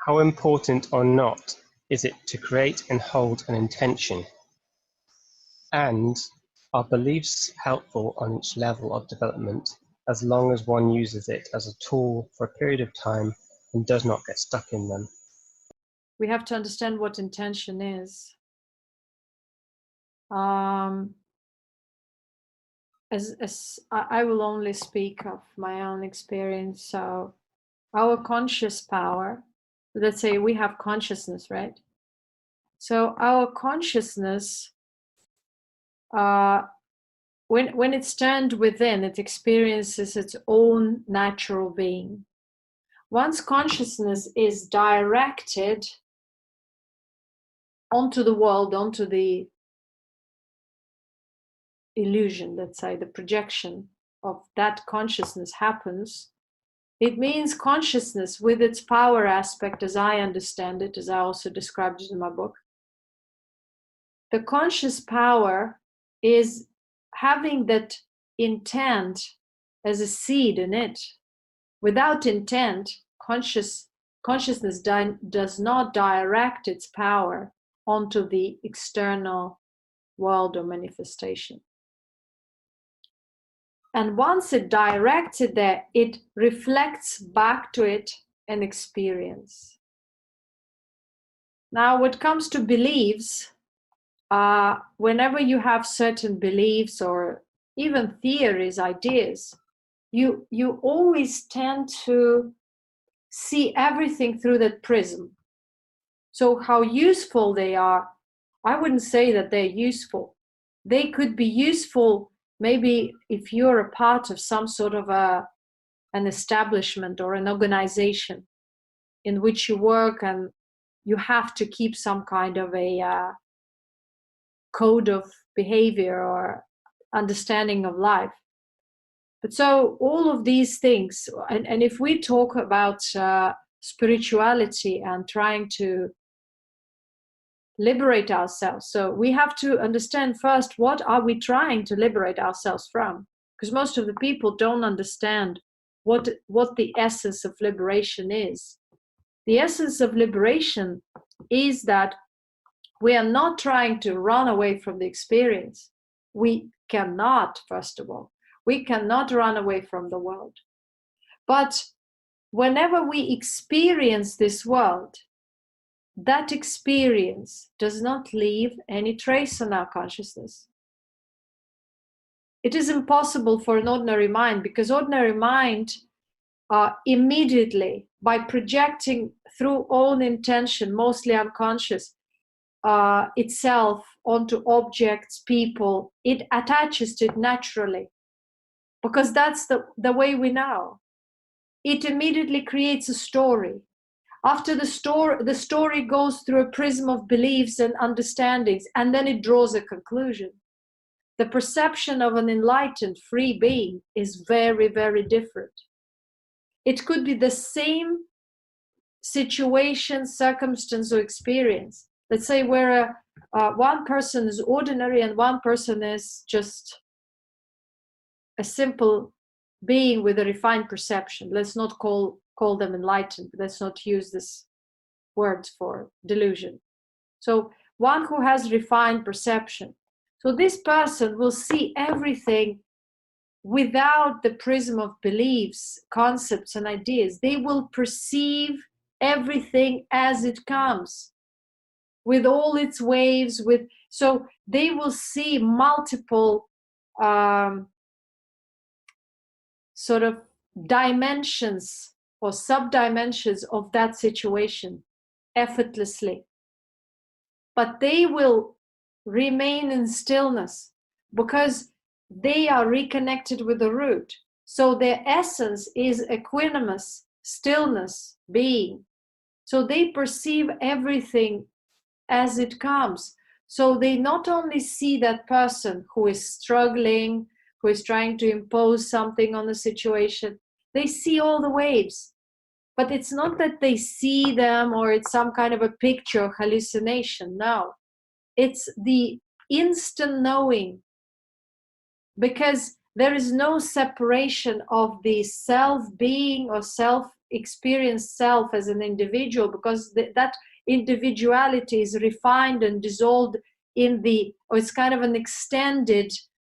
How important or not is it to create and hold an intention? And are beliefs helpful on each level of development as long as one uses it as a tool for a period of time and does not get stuck in them? We have to understand what intention is. As I will only speak of my own experience. So our conscious power, let's say we have consciousness, right? So our consciousness, when it's turned within, it experiences its own natural being. Once consciousness is directed onto the world, onto the illusion, let's say, the projection of that consciousness happens, it means consciousness with its power aspect, as I understand it, as I also described it in my book. The conscious power is having that intent as a seed in it. Without intent, consciousness does not direct its power onto the external world or manifestation. And once it directs it there, it reflects back to it an experience. Now, when it comes to beliefs, whenever you have certain beliefs or even theories, ideas, you always tend to see everything through that prism. So how useful they are, I wouldn't say that they're useful. They could be useful maybe if you're a part of some sort of an establishment or an organization in which you work and you have to keep some kind of a code of behavior or understanding of life. But so all of these things, and if we talk about spirituality and trying to liberate ourselves, so we have to understand first, what are we trying to liberate ourselves from? Because most of the people don't understand what the essence of liberation is. The essence of liberation is that we are not trying to run away from the experience. We cannot, first of all, we cannot run away from the world. But whenever we experience this world, that experience does not leave any trace on our consciousness. It is impossible for an ordinary mind, because ordinary mind immediately, by projecting through own intention, mostly unconscious, itself onto objects, people, it attaches to it naturally, because that's the way we know. It immediately creates a story. After the story goes through a prism of beliefs and understandings, and then it draws a conclusion. The perception of an enlightened, free being is very, very different. It could be the same situation, circumstance, or experience. Let's say where one person is ordinary and one person is just a simple being with a refined perception. Let's not call them enlightened. Let's not use this word for delusion. So one who has refined perception. So this person will see everything without the prism of beliefs, concepts, and ideas. They will perceive everything as it comes, with all its waves. So they will see multiple sort of dimensions or sub-dimensions of that situation effortlessly. But they will remain in stillness because they are reconnected with the root. So their essence is equanimous, stillness, being. So they perceive everything as it comes. So they not only see that person who is struggling, who is trying to impose something on the situation, they see all the waves. But it's not that they see them or it's some kind of a picture or hallucination. No, it's the instant knowing, because there is no separation of the self-being or self experience self as an individual, because that individuality is refined and dissolved in or it's kind of an extended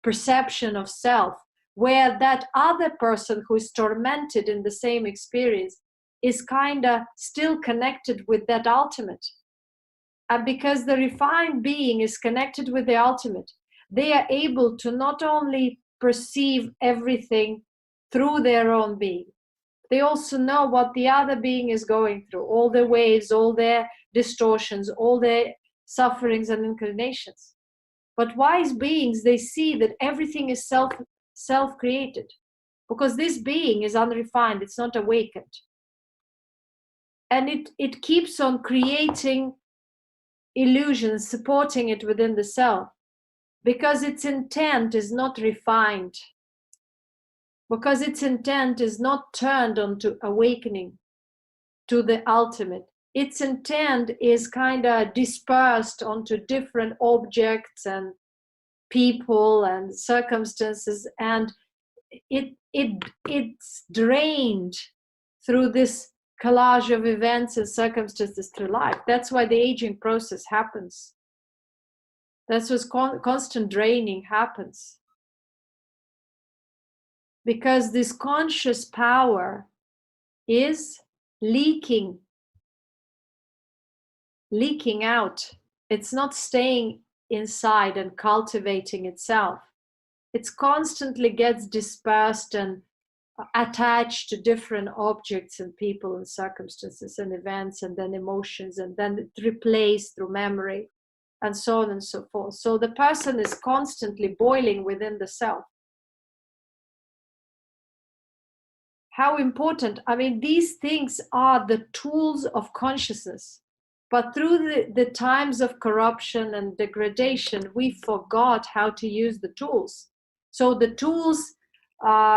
perception of self, where that other person who is tormented in the same experience is kind of still connected with that ultimate. And because the refined being is connected with the ultimate, they are able to not only perceive everything through their own being, they also know what the other being is going through, all their waves, all their distortions, all their sufferings and inclinations. But wise beings, they see that everything is self-created, because this being is unrefined, it's not awakened. And it keeps on creating illusions, supporting it within the self, because its intent is not refined, because its intent is not turned onto awakening to the ultimate. Its intent is kind of dispersed onto different objects and people and circumstances, and it's drained through this collage of events and circumstances through life. That's why the aging process happens. That's what constant draining happens. Because this conscious power is leaking out. It's not staying inside and cultivating itself. It constantly gets dispersed and attached to different objects and people and circumstances and events and then emotions, and then it's replaced through memory and so on and so forth. So the person is constantly boiling within the self. How important, I mean, these things are the tools of consciousness. But through the times of corruption and degradation, we forgot how to use the tools. So the tools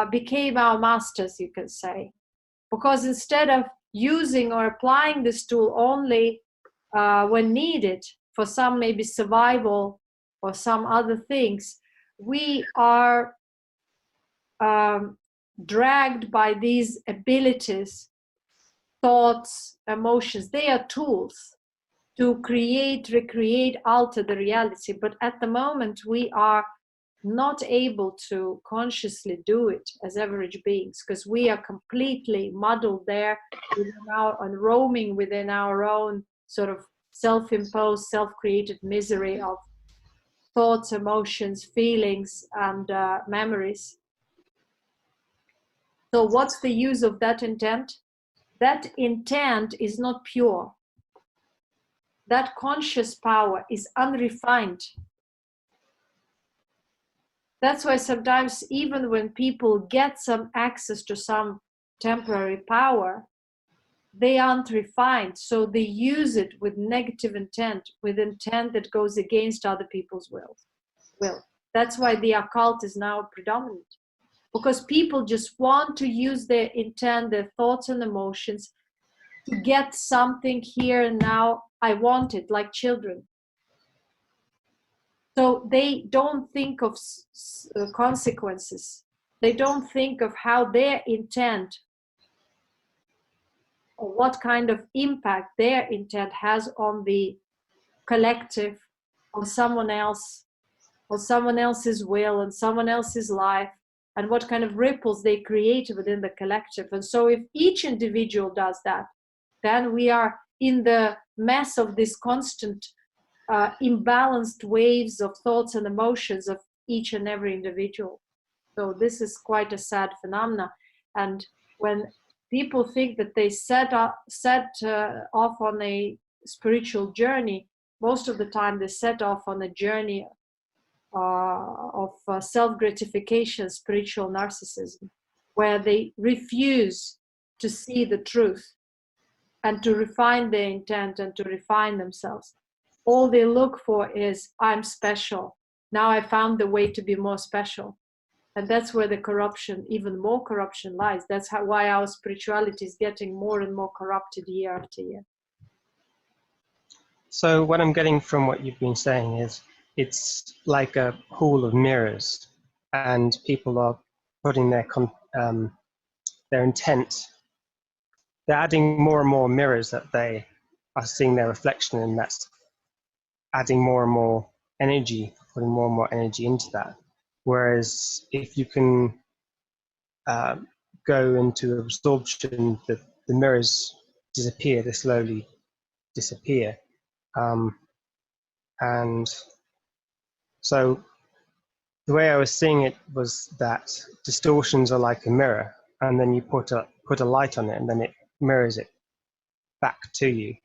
became our masters, you can say. Because instead of using or applying this tool only when needed for some maybe survival or some other things, we are dragged by these abilities, thoughts, emotions. They are tools to create, recreate, alter the reality. But at the moment, we are not able to consciously do it as average beings, because we are completely muddled there and roaming within our own sort of self-imposed, self-created misery of thoughts, emotions, feelings, and memories. So what's the use of that intent? That intent is not pure. That conscious power is unrefined. That's why sometimes even when people get some access to some temporary power, they aren't refined. So they use it with negative intent, with intent that goes against other people's will. That's why the occult is now predominant. Because people just want to use their intent, their thoughts and emotions to get something here and now. I want it, like children. So they don't think of consequences. They don't think of how their intent or what kind of impact their intent has on the collective, on someone else, on someone else's will, and someone else's life, and what kind of ripples they create within the collective. And so if each individual does that, then we are in the mess of this constant imbalanced waves of thoughts and emotions of each and every individual. So this is quite a sad phenomena. And when people think that they set off on a spiritual journey, most of the time they set off on a journey of self-gratification, spiritual narcissism, where they refuse to see the truth and to refine their intent and to refine themselves. All they look for is, I'm special. Now I found the way to be more special. And that's where the corruption, even more corruption, lies. That's why our spirituality is getting more and more corrupted year after year. So what I'm getting from what you've been saying is it's like a pool of mirrors, and people are putting their intent they're adding more and more mirrors that they are seeing their reflection in. That's adding more and more energy, putting more and more energy into that. Whereas if you can go into absorption, the mirrors disappear, they slowly disappear. And so the way I was seeing it was that distortions are like a mirror, and then you put a light on it, and then it mirrors it back to you.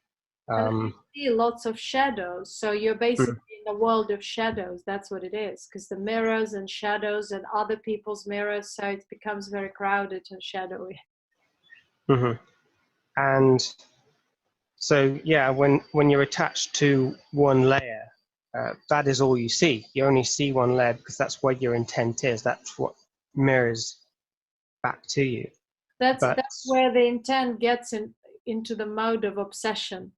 And you see lots of shadows, so you're basically in a world of shadows. That's what it is, because the mirrors and shadows and other people's mirrors, so it becomes very crowded and shadowy. And so, yeah, when you're attached to one layer, that is all you see. You only see one layer because that's where your intent is. That's what mirrors back to you. That's where the intent gets into the mode of obsession,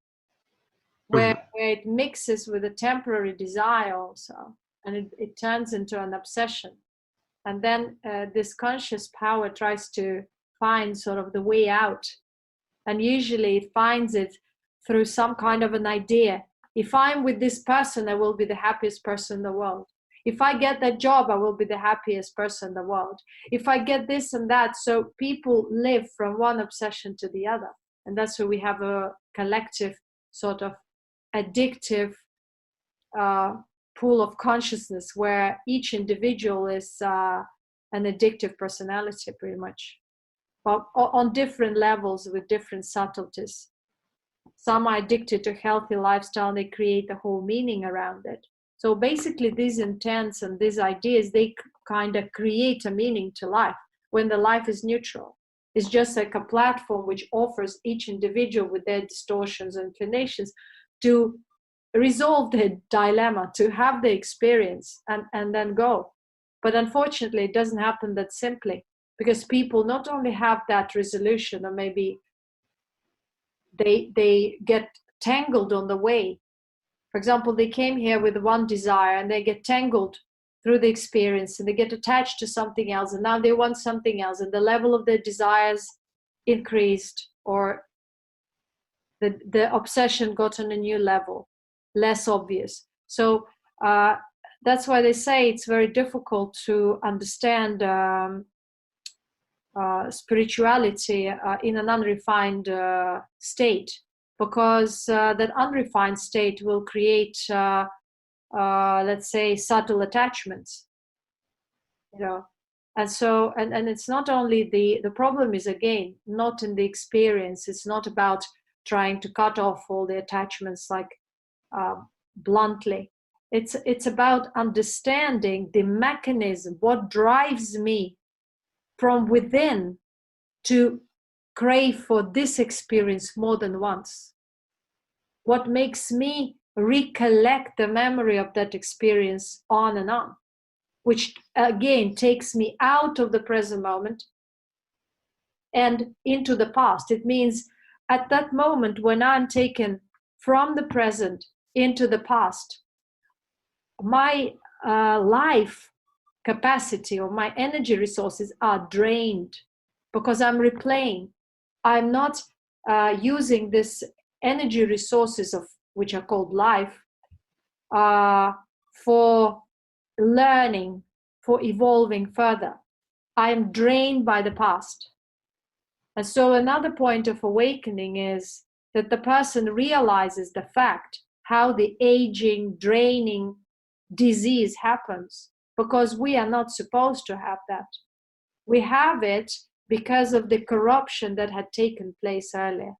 where it mixes with a temporary desire also, and it turns into an obsession. And then this conscious power tries to find sort of the way out. And usually it finds it through some kind of an idea. If I'm with this person, I will be the happiest person in the world. If I get that job, I will be the happiest person in the world. If I get this and that. So people live from one obsession to the other. And that's where we have a collective sort of addictive pool of consciousness, where each individual is an addictive personality, pretty much. But on different levels with different subtleties. Some are addicted to healthy lifestyle, and they create the whole meaning around it. So basically these intents and these ideas, they kind of create a meaning to life when the life is neutral. It's just like a platform which offers each individual with their distortions and inclinations to resolve their dilemma, to have the experience and then go. But unfortunately, it doesn't happen that simply, because people not only have that resolution, or maybe they get tangled on the way. For example, they came here with one desire and they get tangled through the experience, and they get attached to something else, and now they want something else, and the level of their desires increased, or the obsession got on a new level, less obvious. So that's why they say it's very difficult to understand spirituality in an unrefined state, because that unrefined state will create, let's say, subtle attachments, and so and it's not only the problem is, again, not in the experience. It's not about trying to cut off all the attachments like bluntly. It's about understanding the mechanism, what drives me from within to crave for this experience more than once. What makes me recollect the memory of that experience on and on, which again takes me out of the present moment and into the past. It means at that moment when I'm taken from the present into the past, my life capacity or my energy resources are drained, because I'm replaying. I'm not using this energy resources of which are called life for learning, for evolving further. I am drained by the past. And so another point of awakening is that the person realizes the fact how the aging, draining disease happens, because we are not supposed to have that. We have it because of the corruption that had taken place earlier.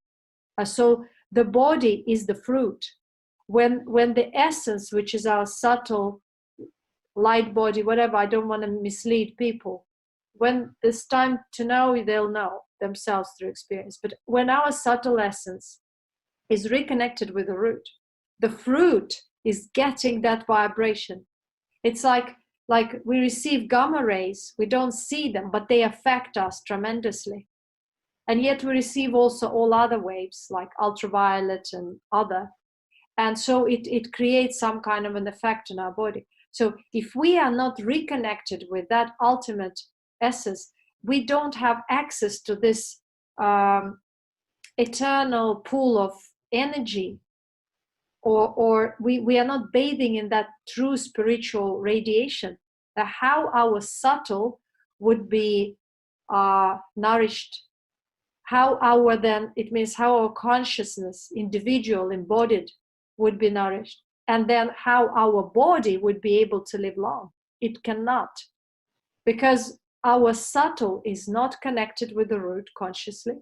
So the body is the fruit. When the essence, which is our subtle light body, whatever, I don't want to mislead people. When it's time to know, they'll know themselves through experience. But when our subtle essence is reconnected with the root, the fruit is getting that vibration. It's like we receive gamma rays. We don't see them, but they affect us tremendously. And yet we receive also all other waves like ultraviolet and other. And so it creates some kind of an effect on our body. So if we are not reconnected with that ultimate essence, we don't have access to this eternal pool of energy, or we are not bathing in that true spiritual radiation, how our subtle would be nourished, how our then, it means how our consciousness, individual, embodied, would be nourished, and then how our body would be able to live long. It cannot, because our subtle is not connected with the root consciously,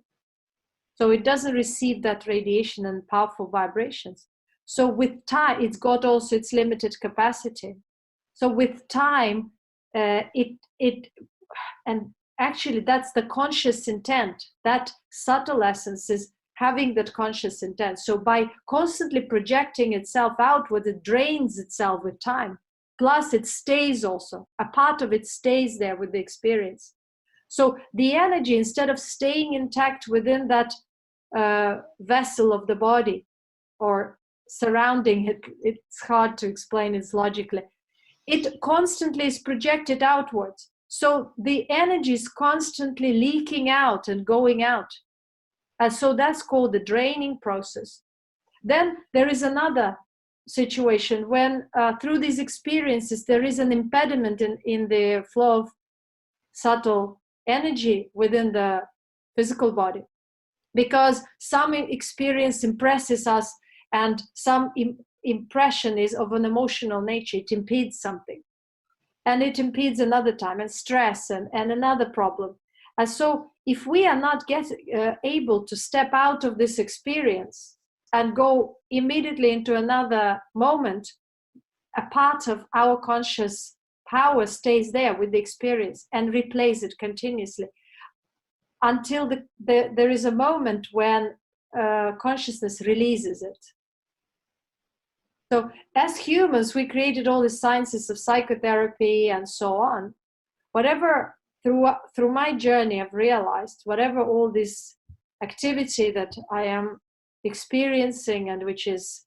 so it doesn't receive that radiation and powerful vibrations. So with time, it's got also its limited capacity. So with time, and actually that's the conscious intent. That subtle essence is having that conscious intent. So by constantly projecting itself outward, it drains itself with time. Plus it stays also, a part of it stays there with the experience. So the energy, instead of staying intact within that vessel of the body or surrounding it, it's hard to explain it logically, it constantly is projected outwards. So the energy is constantly leaking out and going out. And so that's called the draining process. Then there is another situation when through these experiences there is an impediment in the flow of subtle energy within the physical body, because some experience impresses us and some impression is of an emotional nature. It impedes something, and it impedes another time, and stress and another problem. And so if we are not able to step out of this experience and go immediately into another moment, a part of our conscious power stays there with the experience and replays it continuously until there is a moment when consciousness releases it. So as humans, we created all the sciences of psychotherapy and so on. Whatever, through my journey, I've realized whatever all this activity that I am experiencing and which is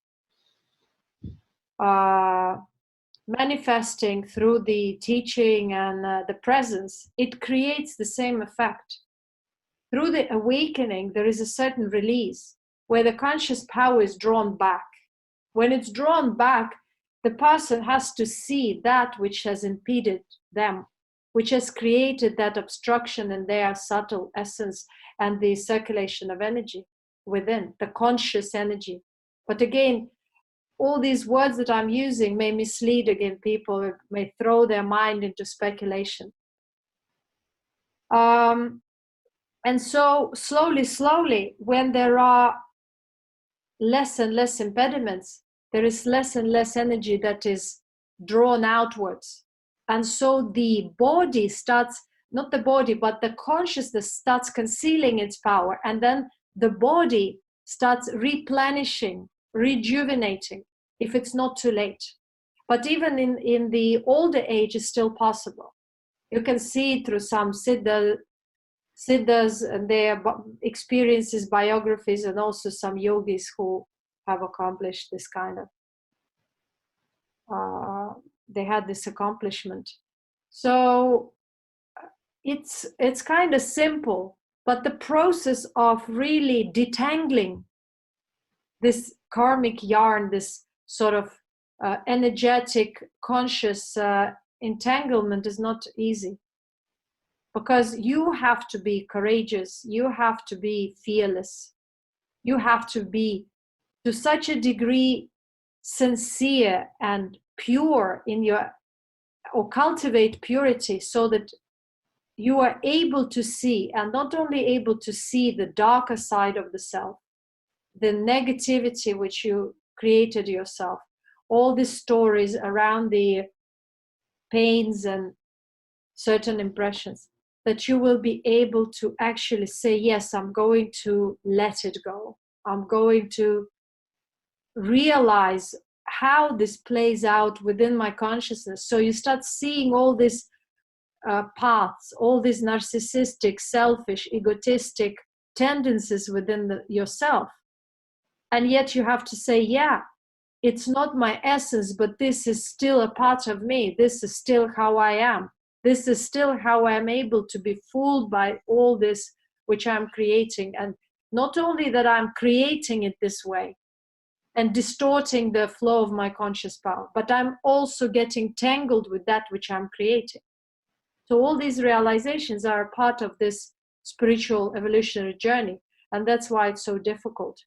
manifesting through the teaching and the presence, it creates the same effect. Through the awakening, there is a certain release where the conscious power is drawn back. When it's drawn back, the person has to see that which has impeded them, which has created that obstruction in their subtle essence and the circulation of energy within, the conscious energy. But again, all these words that I'm using may mislead again people, may throw their mind into speculation. And so slowly, when there are less and less impediments, there is less and less energy that is drawn outwards. And so the body starts, not the body, but the consciousness starts concealing its power. And then the body starts replenishing, rejuvenating, if it's not too late. But even in the older age, it's still possible. You can see it through some Siddhas and their experiences, biographies, and also some yogis who have accomplished this kind of, they had this accomplishment. So it's kind of simple, but the process of really detangling this karmic yarn, this sort of energetic, conscious entanglement is not easy. Because you have to be courageous, you have to be fearless, you have to be to such a degree sincere and pure in your, or cultivate purity so that you are able to see, and not only able to see the darker side of the self, the negativity which you created yourself, all the stories around the pains and certain impressions, that you will be able to actually say, yes, I'm going to let it go. I'm going to realize how this plays out within my consciousness. So you start seeing all these paths, all these narcissistic, selfish, egotistic tendencies within yourself. And yet you have to say, yeah, it's not my essence, but this is still a part of me. This is still how I am. This is still how I'm able to be fooled by all this which I'm creating. And not only that I'm creating it this way and distorting the flow of my conscious power, but I'm also getting tangled with that which I'm creating. So all these realizations are part of this spiritual evolutionary journey, and that's why it's so difficult.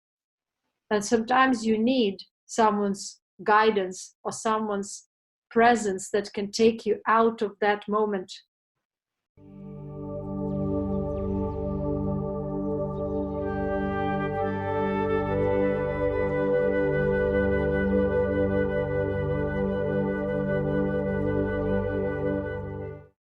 And sometimes you need someone's guidance or someone's presence that can take you out of that moment.